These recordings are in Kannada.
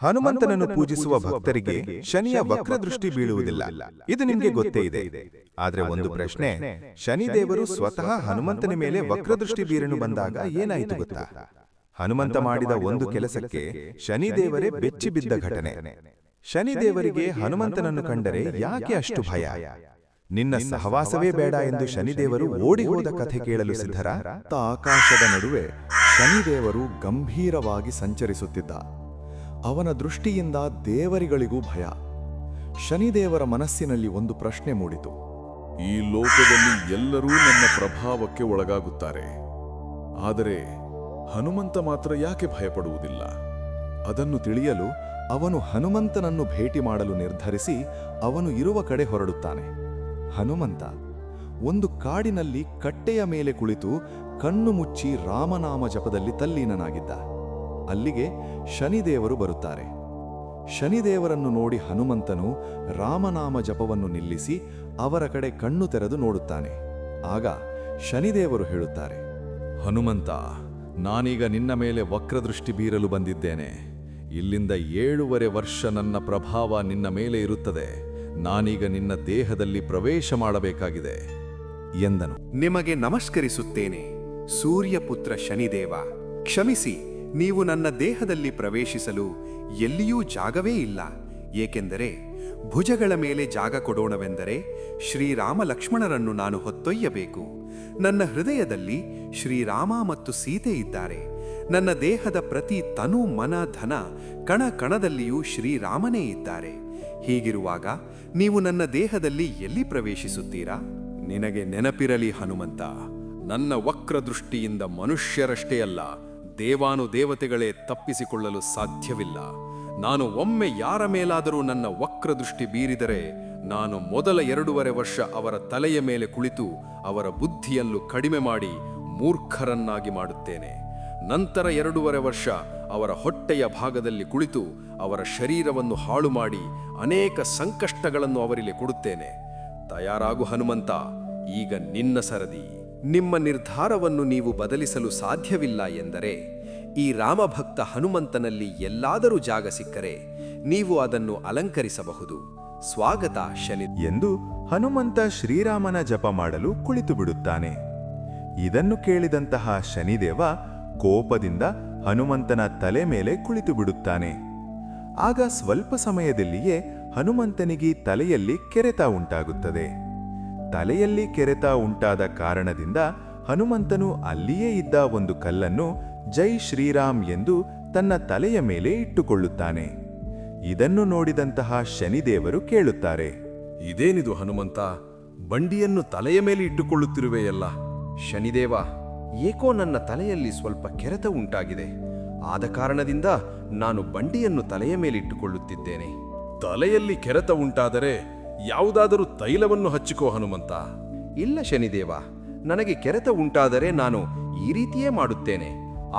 ಹನುಮಂತನನ್ನು ಪೂಜಿಸುವ ಭಕ್ತರಿಗೆ ಶನಿಯ ವಕ್ರದೃಷ್ಟಿ ಬೀಳುವುದಿಲ್ಲ. ಇದು ನಿಮಗೆ ಗೊತ್ತೇ ಇದೆ. ಆದ್ರೆ ಒಂದು ಪ್ರಶ್ನೆ, ಶನಿದೇವರು ಸ್ವತಃ ಹನುಮಂತನ ಮೇಲೆ ವಕ್ರದೃಷ್ಟಿ ಬೀರಲು ಬಂದಾಗ ಏನಾಯಿತು ಗೊತ್ತಾ? ಹನುಮಂತ ಮಾಡಿದ ಒಂದು ಕೆಲಸಕ್ಕೆ ಶನಿದೇವರೇ ಬೆಚ್ಚಿ ಬಿದ್ದ ಘಟನೆ. ಶನಿದೇವರಿಗೆ ಹನುಮಂತನನ್ನು ಕಂಡರೆ ಯಾಕೆ ಅಷ್ಟು ಭಯ? ನಿನ್ನ ಸಹವಾಸವೇ ಬೇಡ ಎಂದು ಶನಿದೇವರು ಓಡಿ ಹೋದ ಕಥೆ ಕೇಳಲು ಸಿದ್ಧರ? ಆಕಾಶದ ನಡುವೆ ಶನಿದೇವರು ಗಂಭೀರವಾಗಿ ಸಂಚರಿಸುತ್ತಿದ್ದ. ಅವನ ದೃಷ್ಟಿಯಿಂದ ದೇವರಿಗಳಿಗೂ ಭಯ. ಶನಿದೇವರ ಮನಸ್ಸಿನಲ್ಲಿ ಒಂದು ಪ್ರಶ್ನೆ ಮೂಡಿತು. ಈ ಲೋಕದಲ್ಲಿ ಎಲ್ಲರೂ ನನ್ನ ಪ್ರಭಾವಕ್ಕೆ ಒಳಗಾಗುತ್ತಾರೆ, ಆದರೆ ಹನುಮಂತ ಮಾತ್ರ ಯಾಕೆ ಭಯಪಡುವುದಿಲ್ಲ? ಅದನ್ನು ತಿಳಿಯಲು ಅವನು ಹನುಮಂತನನ್ನು ಭೇಟಿ ಮಾಡಲು ನಿರ್ಧರಿಸಿ ಅವನು ಇರುವ ಕಡೆ ಹೊರಡುತ್ತಾನೆ. ಹನುಮಂತ ಒಂದು ಕಾಡಿನಲ್ಲಿ ಕಟ್ಟೆಯ ಮೇಲೆ ಕುಳಿತು ಕಣ್ಣು ಮುಚ್ಚಿ ರಾಮನಾಮ ಜಪದಲ್ಲಿ ತಲ್ಲೀನನಾಗಿದ್ದ. ಅಲ್ಲಿಗೆ ಶನಿದೇವರು ಬರುತ್ತಾರೆ. ಶನಿದೇವರನ್ನು ನೋಡಿ ಹನುಮಂತನು ರಾಮನಾಮ ಜಪವನ್ನು ನಿಲ್ಲಿಸಿ ಅವರ ಕಡೆ ಕಣ್ಣು ತೆರೆದು ನೋಡುತ್ತಾನೆ. ಆಗ ಶನಿದೇವರು ಹೇಳುತ್ತಾರೆ, ಹನುಮಂತ, ನಾನೀಗ ನಿನ್ನ ಮೇಲೆ ವಕ್ರದೃಷ್ಟಿ ಬೀರಲು ಬಂದಿದ್ದೇನೆ. ಇಲ್ಲಿಂದ 7.5 ವರ್ಷ ನನ್ನ ಪ್ರಭಾವ ನಿನ್ನ ಮೇಲೆ ಇರುತ್ತದೆ. ನಾನೀಗ ನಿನ್ನ ದೇಹದಲ್ಲಿ ಪ್ರವೇಶ ಮಾಡಬೇಕಾಗಿದೆ ಎಂದನು. ನಿಮಗೆ ನಮಸ್ಕರಿಸುತ್ತೇನೆ, ಸೂರ್ಯಪುತ್ರ ಶನಿದೇವ. ಕ್ಷಮಿಸಿ, ನೀವು ನನ್ನ ದೇಹದಲ್ಲಿ ಪ್ರವೇಶಿಸಲು ಎಲ್ಲಿಯೂ ಜಾಗವೇ ಇಲ್ಲ. ಏಕೆಂದರೆ ಭುಜಗಳ ಮೇಲೆ ಜಾಗ ಕೊಡೋಣವೆಂದರೆ ಶ್ರೀರಾಮ ಲಕ್ಷ್ಮಣರನ್ನು ನಾನು ಹೊತ್ತೊಯ್ಯಬೇಕು. ನನ್ನ ಹೃದಯದಲ್ಲಿ ಶ್ರೀರಾಮ ಮತ್ತು ಸೀತೆ ಇದ್ದಾರೆ. ನನ್ನ ದೇಹದ ಪ್ರತಿ ತನು ಮನ ಧನ ಕಣ ಕಣದಲ್ಲಿಯೂ ಶ್ರೀರಾಮನೇ ಇದ್ದಾರೆ. ಹೀಗಿರುವಾಗ ನೀವು ನನ್ನ ದೇಹದಲ್ಲಿ ಎಲ್ಲಿ ಪ್ರವೇಶಿಸುತ್ತೀರಾ? ನಿನಗೆ ನೆನಪಿರಲಿ ಹನುಮಂತ, ನನ್ನ ವಕ್ರದೃಷ್ಟಿಯಿಂದ ಮನುಷ್ಯರಷ್ಟೇ ಅಲ್ಲ, ದೇವಾನುದೇವತೆಗಳೇ ತಪ್ಪಿಸಿಕೊಳ್ಳಲು ಸಾಧ್ಯವಿಲ್ಲ. ನಾನು ಒಮ್ಮೆ ಯಾರ ಮೇಲಾದರೂ ನನ್ನ ವಕ್ರದೃಷ್ಟಿ ಬೀರಿದರೆ ನಾನು ಮೊದಲ 2.5 ವರ್ಷ ಅವರ ತಲೆಯ ಮೇಲೆ ಕುಳಿತು ಅವರ ಬುದ್ಧಿಯಲ್ಲೂ ಕಡಿಮೆ ಮಾಡಿ ಮೂರ್ಖರನ್ನಾಗಿ ಮಾಡುತ್ತೇನೆ. ನಂತರ 2.5 ವರ್ಷ ಅವರ ಹೊಟ್ಟೆಯ ಭಾಗದಲ್ಲಿ ಕುಳಿತು ಅವರ ಶರೀರವನ್ನು ಹಾಳು ಮಾಡಿ ಅನೇಕ ಸಂಕಷ್ಟಗಳನ್ನು ಅವರಿಗೆ ಕೊಡುತ್ತೇನೆ. ತಯಾರಾಗು ಹನುಮಂತ, ಈಗ ನಿನ್ನ ಸರದಿ. ನಿಮ್ಮ ನಿರ್ಧಾರವನ್ನು ನೀವು ಬದಲಿಸಲು ಸಾಧ್ಯವಿಲ್ಲ ಎಂದರೆ ಈ ರಾಮಭಕ್ತ ಹನುಮಂತನಲ್ಲಿ ಎಲ್ಲಾದರೂ ಜಾಗ ಸಿಕ್ಕರೆ ನೀವು ಅದನ್ನು ಅಲಂಕರಿಸಬಹುದು. ಸ್ವಾಗತ ಶನಿ ಎಂದು ಹನುಮಂತ ಶ್ರೀರಾಮನ ಜಪ ಮಾಡಲು ಕುಳಿತು ಬಿಡುತ್ತಾನೆ. ಇದನ್ನು ಕೇಳಿದಂತಹ ಶನಿದೇವ ಕೋಪದಿಂದ ಹನುಮಂತನ ತಲೆ ಮೇಲೆ ಕುಳಿತು ಬಿಡುತ್ತಾನೆ. ಆಗ ಸ್ವಲ್ಪ ಸಮಯದಲ್ಲಿಯೇ ಹನುಮಂತನಿಗೆ ತಲೆಯಲ್ಲಿ ಕೆರೆತ ಉಂಟಾಗುತ್ತದೆ. ತಲೆಯಲ್ಲಿ ಕೆರೆತ ಉಂಟಾದ ಕಾರಣದಿಂದ ಹನುಮಂತನು ಅಲ್ಲಿಯೇ ಇದ್ದ ಒಂದು ಕಲ್ಲನ್ನು ಜೈ ಶ್ರೀರಾಮ್ ಎಂದು ತನ್ನ ತಲೆಯ ಮೇಲೆ ಇಟ್ಟುಕೊಳ್ಳುತ್ತಾನೆ. ಇದನ್ನು ನೋಡಿದಂತಹ ಶನಿದೇವರು ಕೇಳುತ್ತಾರೆ, ಇದೇನಿದು ಹನುಮಂತ, ಬಂಡಿಯನ್ನು ತಲೆಯ ಮೇಲೆ ಇಟ್ಟುಕೊಳ್ಳುತ್ತಿರುವೆಯಲ್ಲ? ಶನಿದೇವ, ಏಕೋ ನನ್ನ ತಲೆಯಲ್ಲಿ ಸ್ವಲ್ಪ ಕೆರೆತ ಉಂಟಾಗಿದೆ. ಆದ ಕಾರಣದಿಂದ ನಾನು ಬಂಡಿಯನ್ನು ತಲೆಯ ಮೇಲಿಟ್ಟುಕೊಳ್ಳುತ್ತಿದ್ದೇನೆ. ತಲೆಯಲ್ಲಿ ಕೆರೆತ ಉಂಟಾದರೆ ಯಾವುದಾದರೂ ತೈಲವನ್ನು ಹಚ್ಚಿಕೋ ಹನುಮಂತ. ಇಲ್ಲ ಶನಿದೇವ, ನನಗೆ ಕೆರೆತ ಉಂಟಾದರೆ ನಾನು ಈ ರೀತಿಯೇ ಮಾಡುತ್ತೇನೆ.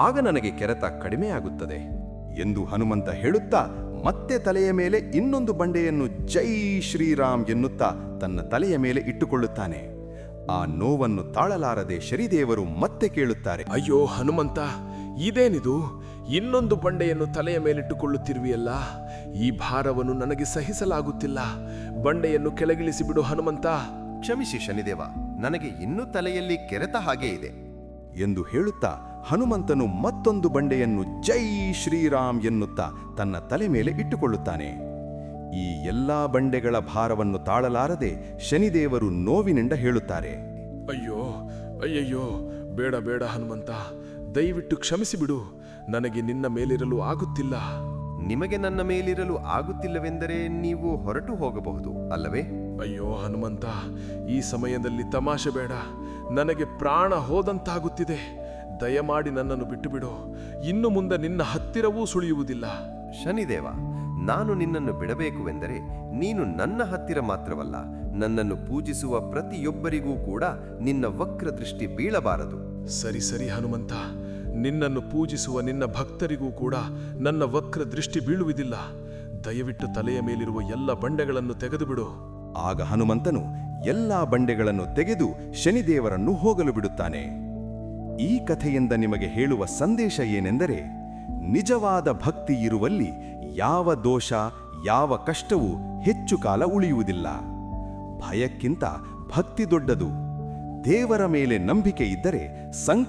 ಆಗ ನನಗೆ ಕೆರೆತ ಕಡಿಮೆಯಾಗುತ್ತದೆ ಎಂದು ಹನುಮಂತ ಹೇಳುತ್ತಾ ಮತ್ತೆ ತಲೆಯ ಮೇಲೆ ಇನ್ನೊಂದು ಬಂಡೆಯನ್ನು ಜೈ ಶ್ರೀರಾಮ್ ಎನ್ನುತ್ತಾ ತನ್ನ ತಲೆಯ ಮೇಲೆ ಇಟ್ಟುಕೊಳ್ಳುತ್ತಾನೆ. ಆ ನೋವನ್ನು ತಾಳಲಾರದೆ ಶನಿದೇವರು ಮತ್ತೆ ಕೇಳುತ್ತಾರೆ, ಅಯ್ಯೋ ಹನುಮಂತ, ಇದೇನಿದು? ಇನ್ನೊಂದು ಬಂಡೆಯನ್ನು ತಲೆಯ ಮೇಲಿಟ್ಟುಕೊಳ್ಳುತ್ತಿರುವೆಯಲ್ಲ? ಈ ಭಾರವನ್ನು ನನಗೆ ಸಹಿಸಲಾಗುತ್ತಿಲ್ಲ. ಬಂಡೆಯನ್ನು ಕೆಳಗಿಳಿಸಿ ಬಿಡು ಹನುಮಂತ. ಕ್ಷಮಿಸಿ ಶನಿದೇವ, ನನಗೆ ಇನ್ನೂ ತಲೆಯಲ್ಲಿ ಕೆರೆತ ಹಾಗೆ ಇದೆ ಎಂದು ಹೇಳುತ್ತಾ ಹನುಮಂತನು ಮತ್ತೊಂದು ಬಂಡೆಯನ್ನು ಜೈ ಶ್ರೀರಾಮ್ ಎನ್ನುತ್ತಾ ತನ್ನ ತಲೆ ಮೇಲೆ ಇಟ್ಟುಕೊಳ್ಳುತ್ತಾನೆ. ಈ ಎಲ್ಲಾ ಬಂಡೆಗಳ ಭಾರವನ್ನು ತಾಳಲಾರದೆ ಶನಿದೇವರು ನೋವಿನಿಂದ ಹೇಳುತ್ತಾರೆ, ಅಯ್ಯೋ ಅಯ್ಯಯ್ಯೋ, ಬೇಡ ಬೇಡ ಹನುಮಂತ, ದಯವಿಟ್ಟು ಕ್ಷಮಿಸಿಬಿಡು. ನನಗೆ ನಿನ್ನ ಮೇಲಿರಲು ಆಗುತ್ತಿಲ್ಲ. ನಿಮಗೆ ನನ್ನ ಮೇಲಿರಲು ಆಗುತ್ತಿಲ್ಲವೆಂದರೆ ನೀವು ಹೊರಟು ಹೋಗಬಹುದು ಅಲ್ಲವೇ? ಅಯ್ಯೋ ಹನುಮಂತ, ಈ ಸಮಯದಲ್ಲಿ ತಮಾಷೆ ಬೇಡ. ನನಗೆ ಪ್ರಾಣ ಹೋದಂತಾಗುತ್ತಿದೆ. ದಯಮಾಡಿ ನನ್ನನ್ನು ಬಿಟ್ಟುಬಿಡು. ಇನ್ನು ಮುಂದೆ ನಿನ್ನ ಹತ್ತಿರವೂ ಸುಳಿಯುವುದಿಲ್ಲ. ಶನಿದೇವ, ನಾನು ನಿನ್ನನ್ನು ಬಿಡಬೇಕುವೆಂದರೆ ನೀನು ನನ್ನ ಹತ್ತಿರ ಮಾತ್ರವಲ್ಲ, ನನ್ನನ್ನು ಪೂಜಿಸುವ ಪ್ರತಿಯೊಬ್ಬರಿಗೂ ಕೂಡ ನಿನ್ನ ವಕ್ರದೃಷ್ಟಿ ಬೀಳಬಾರದು. ಸರಿ ಸರಿ ಹನುಮಂತ, ನಿನ್ನನ್ನು ಪೂಜಿಸುವ ನಿನ್ನ ಭಕ್ತರಿಗೂ ಕೂಡ ನನ್ನ ವಕ್ರ ದೃಷ್ಟಿ ಬೀಳುವುದಿಲ್ಲ. ದಯವಿಟ್ಟು ತಲೆಯ ಮೇಲಿರುವ ಎಲ್ಲ ಬಂಡೆಗಳನ್ನು ತೆಗೆದುಬಿಡು. ಆಗ ಹನುಮಂತನು ಎಲ್ಲಾ ಬಂಡೆಗಳನ್ನು ತೆಗೆದು ಶನಿದೇವರನ್ನು ಹೋಗಲು ಬಿಡುತ್ತಾನೆ. ಈ ಕಥೆಯಿಂದ ನಿಮಗೆ ಹೇಳುವ ಸಂದೇಶ ಏನೆಂದರೆ, ನಿಜವಾದ ಭಕ್ತಿ ಇರುವಲ್ಲಿ ಯಾವ ದೋಷ ಯಾವ ಕಷ್ಟವೂ ಹೆಚ್ಚು ಕಾಲ ಉಳಿಯುವುದಿಲ್ಲ. ಭಯಕ್ಕಿಂತ ಭಕ್ತಿ ದೊಡ್ಡದು. ದೇವರ ಮೇಲೆ ನಂಬಿಕೆ ಇದ್ದರೆ ಸಂಕಟ